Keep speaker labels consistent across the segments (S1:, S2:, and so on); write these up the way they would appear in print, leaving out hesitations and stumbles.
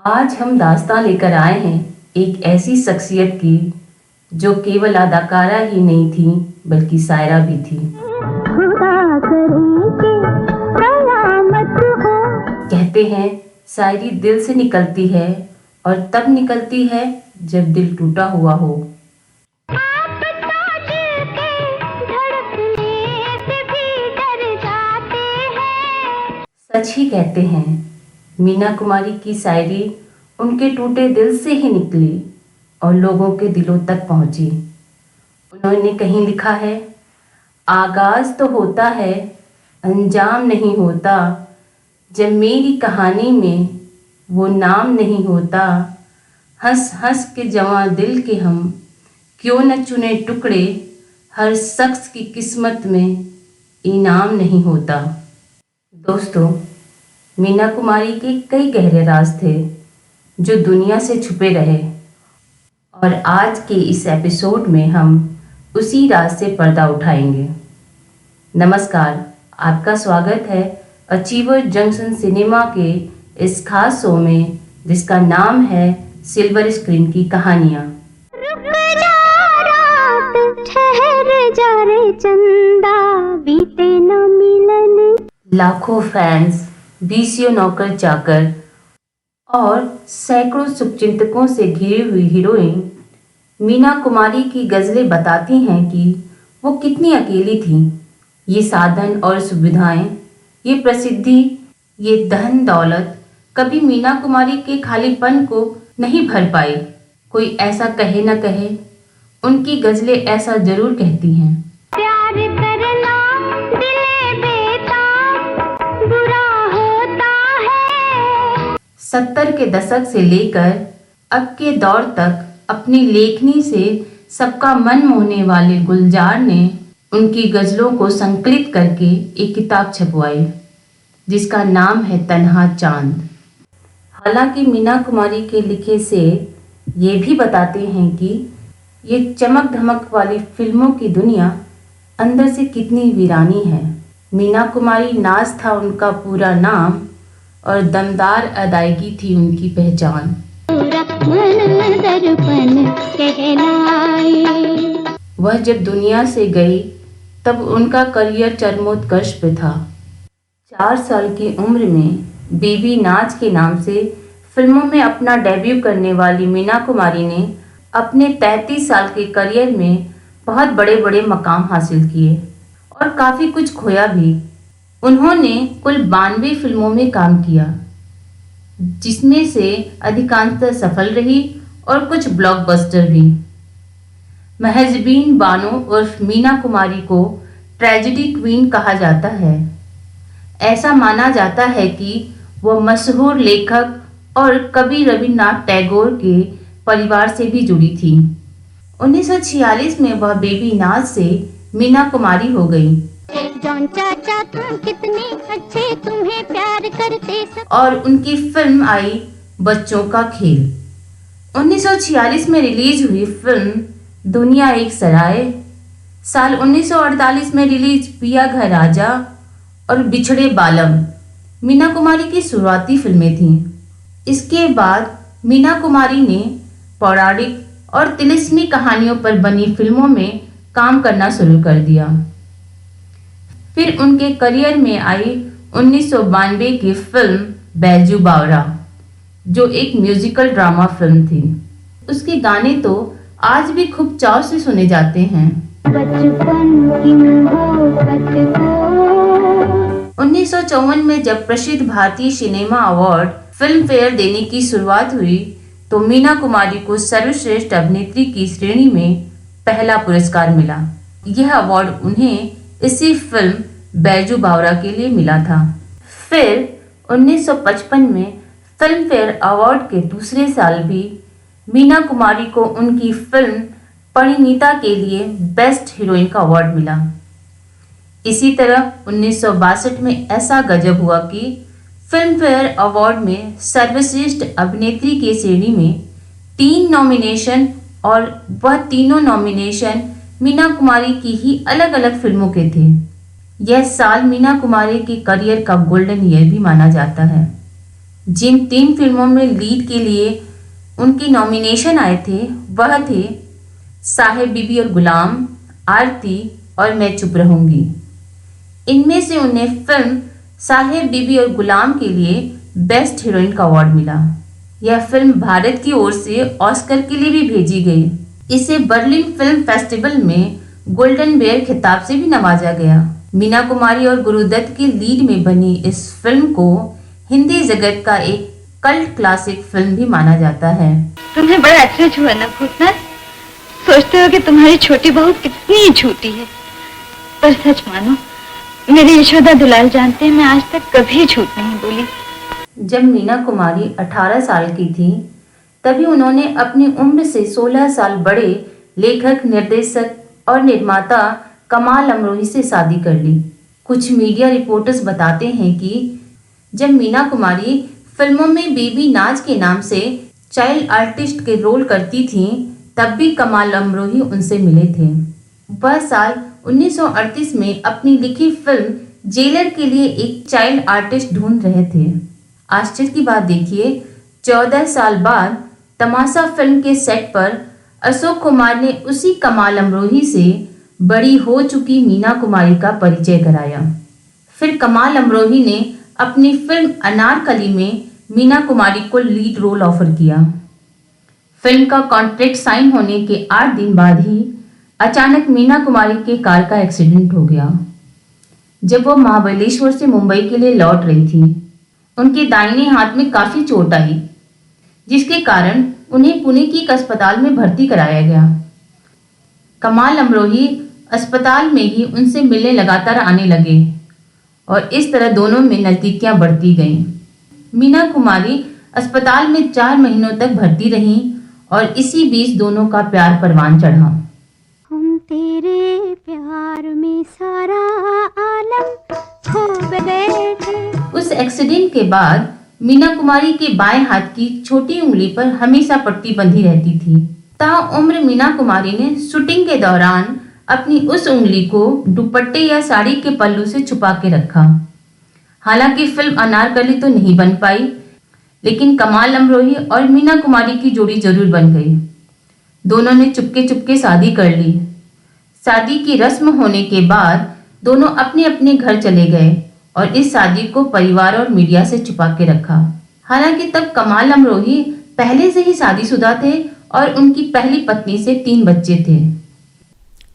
S1: आज हम दास्तां लेकर आए हैं एक ऐसी शख्सियत की जो केवल अदाकारा ही नहीं थी बल्कि शायरा भी थी।
S2: खुदा करे कि कयामत हो।
S1: कहते हैं शायरी दिल से निकलती है और तब निकलती है जब दिल टूटा हुआ हो।
S2: आप तो दिल के धड़कने से भी डर जाते हैं।
S1: सच ही कहते हैं, मीना कुमारी की शायरी उनके टूटे दिल से ही निकली और लोगों के दिलों तक पहुंची। उन्होंने कहीं लिखा है, आगाज तो होता है अंजाम नहीं होता, जब मेरी कहानी में वो नाम नहीं होता। हंस हंस के जवां दिल के हम क्यों न चुने टुकड़े, हर शख्स की किस्मत में इनाम नहीं होता। दोस्तों, मीना कुमारी के कई गहरे राज थे जो दुनिया से छुपे रहे और आज के इस एपिसोड में हम उसी राज से पर्दा उठाएंगे। नमस्कार, आपका स्वागत है अचीवर जंक्शन सिनेमा के इस खास शो में जिसका नाम है सिल्वर स्क्रीन की कहानियाँ।
S2: रुक जा रात, ठहर जा रे चंदा, बीते न मिलन।
S1: लाखों फैंस, बीसियों नौकर चाकर और सैकड़ों शुभचिंतकों से घिरी हुई हीरोइन मीना कुमारी की गज़लें बताती हैं कि वो कितनी अकेली थी। ये साधन और सुविधाएं, ये प्रसिद्धि, ये धन दौलत कभी मीना कुमारी के खालीपन को नहीं भर पाई। कोई ऐसा कहे न कहे, उनकी गज़लें ऐसा जरूर कहती हैं।
S2: प्यार करना दिले बेताब बुरा होता है।
S1: 70 के दशक से लेकर अब के दौर तक अपनी लेखनी से सबका मन मोहने वाले गुलजार ने उनकी गज़लों को संकलित करके एक किताब छपवाई जिसका नाम है तन्हा चांद। हालांकि मीना कुमारी के लिखे से ये भी बताते हैं कि ये चमक धमक वाली फिल्मों की दुनिया अंदर से कितनी वीरानी है। मीना कुमारी नाज था उनका पूरा नाम और दमदार अदायगी थी उनकी पहचान।
S2: दर्पण कहलाए।
S1: वह जब दुनिया से गई तब उनका करियर चरमोत्कर्ष पे था। 4 साल की उम्र में बेबी नाज के नाम से फिल्मों में अपना डेब्यू करने वाली मीना कुमारी ने अपने 33 साल के करियर में बहुत बड़े बड़े मकाम हासिल किए और काफ़ी कुछ खोया भी। उन्होंने कुल 92 फिल्मों में काम किया जिसमें से अधिकांशतः सफल रही और कुछ ब्लॉकबस्टर भी। महजबीन बानो उर्फ मीना कुमारी को ट्रेजेडी क्वीन कहा जाता है। ऐसा माना जाता है कि वह मशहूर लेखक और कवि रविन्द्रनाथ टैगोर के परिवार से भी जुड़ी थी। 1946 में वह बेबी नाज से मीना कुमारी हो गई
S2: जॉन चाचा तुम कितने अच्छे, तुम्हें प्यार करते सब।
S1: और उनकी फिल्म आई बच्चों का खेल। 1946 में रिलीज हुई फिल्म दुनिया एक सराय, साल 1948 में रिलीज पिया घर राजा और बिछड़े बालम मीना कुमारी की शुरुआती फिल्में थीं। इसके बाद मीना कुमारी ने पौराणिक और तिलिस्मी कहानियों पर बनी फिल्मों में काम करना शुरू कर दिया। फिर उनके करियर में आई 1992 की फिल्म बैजू बावरा जो एक म्यूजिकल ड्रामा फिल्म थी। उसके गाने तो आज भी खूब चाव से सुने जाते हैं।
S2: बचपन की मोहब्बत को
S1: 1954 में जब प्रसिद्ध भारतीय सिनेमा अवार्ड फिल्म फेयर देने की शुरुआत हुई तो मीना कुमारी को सर्वश्रेष्ठ अभिनेत्री की श्रेणी में पहला पुरस्कार मिला। यह अवार्ड उन्हें इसी फिल्म बैजू बावरा के लिए मिला था। फिर 1955 में फिल्म फेयर अवार्ड के दूसरे साल भी मीना कुमारी को उनकी फिल्म परिणीता के लिए बेस्ट हीरोइन का अवार्ड मिला। इसी तरह 1962 में ऐसा गजब हुआ कि फिल्म फेयर अवार्ड में सर्वश्रेष्ठ अभिनेत्री की श्रेणी में 3 नॉमिनेशन और वह तीनों नॉमिनेशन मीना कुमारी की ही अलग अलग फिल्मों के थे। यह साल मीना कुमारी के करियर का गोल्डन ईयर भी माना जाता है। जिन 3 फिल्मों में लीड के लिए उनके नॉमिनेशन आए थे वह थे साहेब बीबी और गुलाम, आरती और मैं चुप रहूंगी। इनमें से उन्हें फिल्म साहेब बीबी और गुलाम के लिए बेस्ट हीरोइन का अवार्ड मिला। यह फिल्म भारत की ओर से ऑस्कर के लिए भी भेजी गई। इसे बर्लिन फिल्म फेस्टिवल में गोल्डन बेयर खिताब से भी नवाजा गया। मीना कुमारी और गुरुदत्त की लीड में बनी इस फिल्म को हिंदी जगत का एक कल्ट क्लासिक फिल्म भी माना जाता है।
S3: तुम्हें बड़ा अचरज हुआ ना भूतनाथ? सोचते हो कि तुम्हारी छोटी बहू कितनी झूठी है, पर सच मानो मेरी यशोदा दुलाल जानते हैं मैं आज तक कभी झूठ नहीं बोली।
S1: जब मीना कुमारी 18 साल की थी तभी उन्होंने अपनी उम्र से 16 साल बड़े लेखक, निर्देशक और निर्माता कमाल अमरोही से शादी कर ली। कुछ मीडिया रिपोर्टर्स बताते हैं कि जब मीना कुमारी फिल्मों में बेबी नाज के नाम से चाइल्ड आर्टिस्ट के रोल करती थीं, तब भी कमाल अमरोही उनसे मिले थे। वह साल 1938 में अपनी लिखी फिल्म जेलर के लिए एक चाइल्ड आर्टिस्ट ढूंढ रहे थे। आश्चर्य की बात देखिए, 14 साल बाद तमाशा फिल्म के सेट पर अशोक कुमार ने उसी कमाल अमरोही से बड़ी हो चुकी मीना कुमारी का परिचय कराया। फिर कमाल अमरोही ने अपनी फिल्म अनारकली में मीना कुमारी को लीड रोल ऑफर किया। फिल्म का कॉन्ट्रैक्ट साइन होने के 8 दिन बाद ही अचानक मीना कुमारी के कार का एक्सीडेंट हो गया। जब वो महाबलेश्वर से मुंबई के लिए लौट रही थी, उनके दाहिने हाथ में काफी चोट आई, जिसके कारण उन्हें पुणे की एक अस्पताल में भर्ती कराया गया। कमाल अमरोही अस्पताल में ही उनसे मिलने लगातार आने लगे और इस तरह दोनों में नजदीकियां बढ़ती गईं। मीना कुमारी अस्पताल में 4 महीनों तक भर्ती रहीं और इसी बीच दोनों का प्यार परवान चढ़ा।
S2: हम तेरे प्यार में सारा आलम खो गए थे।
S1: उस एक्सीडेंट के बाद मीना कुमारी के बाएं हाथ की छोटी उंगली पर हमेशा पट्टी बंधी रहती थी। ताउम्र मीना कुमारी ने शूटिंग के दौरान अपनी उस उंगली को दुपट्टे या साड़ी के पल्लू से छुपा के रखा। हालांकि फिल्म अनारकली तो नहीं बन पाई, लेकिन कमाल अमरोही और मीना कुमारी की जोड़ी जरूर बन गई। दोनों ने चुपके चुपके शादी कर ली। शादी की रस्म होने के बाद दोनों अपने अपने घर चले गए और इस शादी को परिवार और मीडिया से छुपा के रखा। हालांकि तब कमाल अमरोही पहले से ही शादीशुदा थे और उनकी पहली पत्नी से 3 बच्चे थे।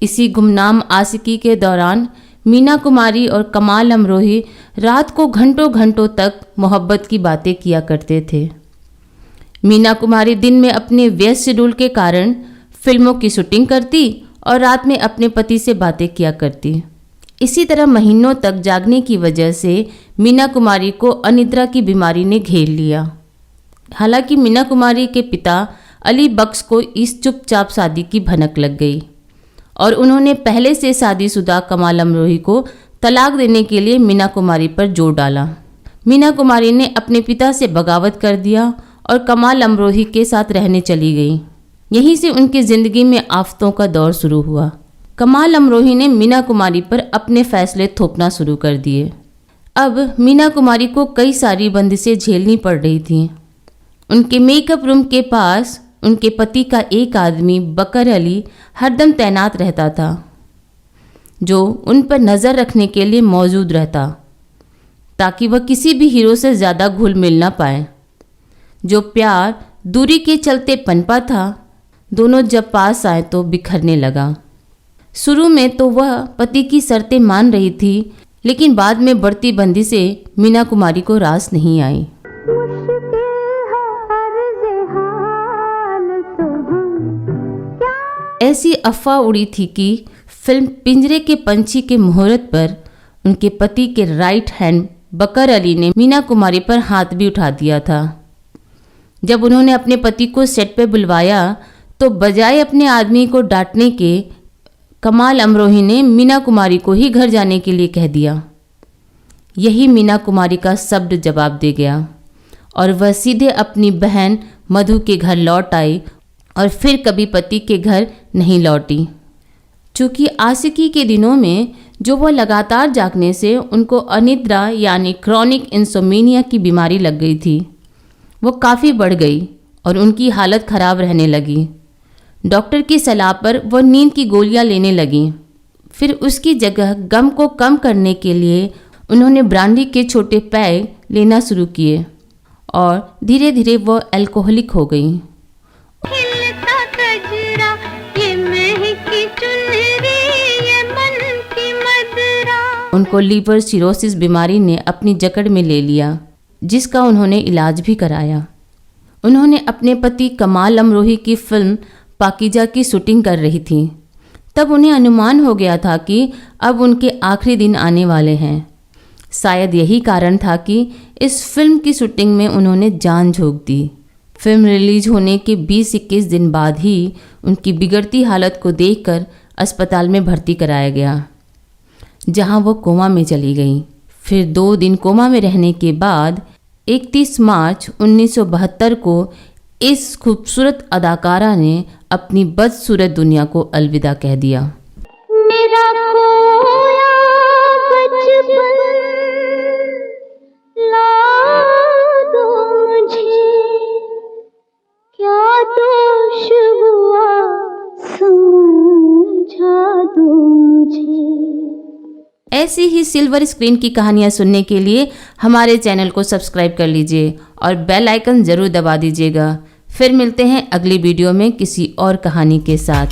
S4: इसी गुमनाम आशिकी के दौरान मीना कुमारी और कमाल अमरोही रात को घंटों घंटों तक मोहब्बत की बातें किया करते थे। मीना कुमारी दिन में अपने व्यस्त शेड्यूल के कारण फिल्मों की शूटिंग करती और रात में अपने पति से बातें किया करती। इसी तरह महीनों तक जागने की वजह से मीना कुमारी को अनिद्रा की बीमारी ने घेर लिया। हालांकि मीना कुमारी के पिता अली बख्श को इस चुपचाप शादी की भनक लग गई और उन्होंने पहले से शादीशुदा कमाल अमरोही को तलाक देने के लिए मीना कुमारी पर जोर डाला। मीना कुमारी ने अपने पिता से बगावत कर दिया और कमाल अमरोही के साथ रहने चली गई। यहीं से उनकी जिंदगी में आफतों का दौर शुरू हुआ। कमाल अमरोही ने मीना कुमारी पर अपने फैसले थोपना शुरू कर दिए। अब मीना कुमारी को कई सारी बंदिशें झेलनी पड़ रही थीं। उनके मेकअप रूम के पास उनके पति का एक आदमी बकर अली हरदम तैनात रहता था, जो उन पर नज़र रखने के लिए मौजूद रहता, ताकि वह किसी भी हीरो से ज़्यादा घुल मिल ना पाए। जो प्यार दूरी के चलते पनपा था, दोनों जब पास आए तो बिखरने लगा। शुरू में तो वह पति की शर्तें मान रही थी, लेकिन बाद में बढ़ती बंदिशें मीना कुमारी को रास नहीं आई। ऐसी अफवाह उड़ी थी कि फिल्म पिंजरे के पंछी के मुहूर्त पर उनके पति के राइट हैंड बकर अली ने मीना कुमारी पर हाथ भी उठा दिया था। जब उन्होंने अपने पति को सेट पर बुलवाया तो बजाय अपने आदमी को डांटने के कमाल अमरोही ने मीना कुमारी को ही घर जाने के लिए कह दिया। यही मीना कुमारी का शब्द जवाब दे गया और वह सीधे अपनी बहन मधु के घर लौट आई और फिर कभी पति के घर नहीं लौटी। चूँकि आशिकी के दिनों में जो वह लगातार जागने से उनको अनिद्रा यानी क्रॉनिक इंसोमेनिया की बीमारी लग गई थी, वो काफ़ी बढ़ गई और उनकी हालत ख़राब रहने लगी। डॉक्टर की सलाह पर वो नींद की गोलियां लेने लगी। फिर उसकी जगह गम को कम करने के लिए उन्होंने ब्रांडी के छोटे पैग लेना शुरू किए और धीरे धीरे वो अल्कोहलिक हो गई।
S2: खिलता कजरा, ये महकी चुनरी, ये मन की मदरा।
S4: उनको लीवर सिरोसिस बीमारी ने अपनी जकड़ में ले लिया, जिसका उन्होंने इलाज भी कराया। उन्होंने अपने पति कमाल अमरोही की फिल्म पाकीजा की शूटिंग कर रही थी। तब उन्हें अनुमान हो गया था कि अब उनके आखिरी दिन आने वाले हैं। शायद यही कारण था कि इस फिल्म की शूटिंग में उन्होंने जान झोंक दी। फिल्म रिलीज होने के 20-21 दिन बाद ही उनकी बिगड़ती हालत को देखकर अस्पताल में भर्ती कराया गया, जहां वो कोमा में चली गई। फिर 2 दिन कोमा में रहने के बाद 31 मार्च 1972 को इस खूबसूरत अदाकारा ने अपनी बदसूरत दुनिया को अलविदा कह दिया।
S2: मेरा खोया बचपन ला दो मुझे, क्या दोष हुआ समझा दो मुझे।
S4: ऐसी ही सिल्वर स्क्रीन की कहानियाँ सुनने के लिए हमारे चैनल को सब्सक्राइब कर लीजिए और बेल आइकन ज़रूर दबा दीजिएगा। फिर मिलते हैं अगली वीडियो में किसी और कहानी के साथ।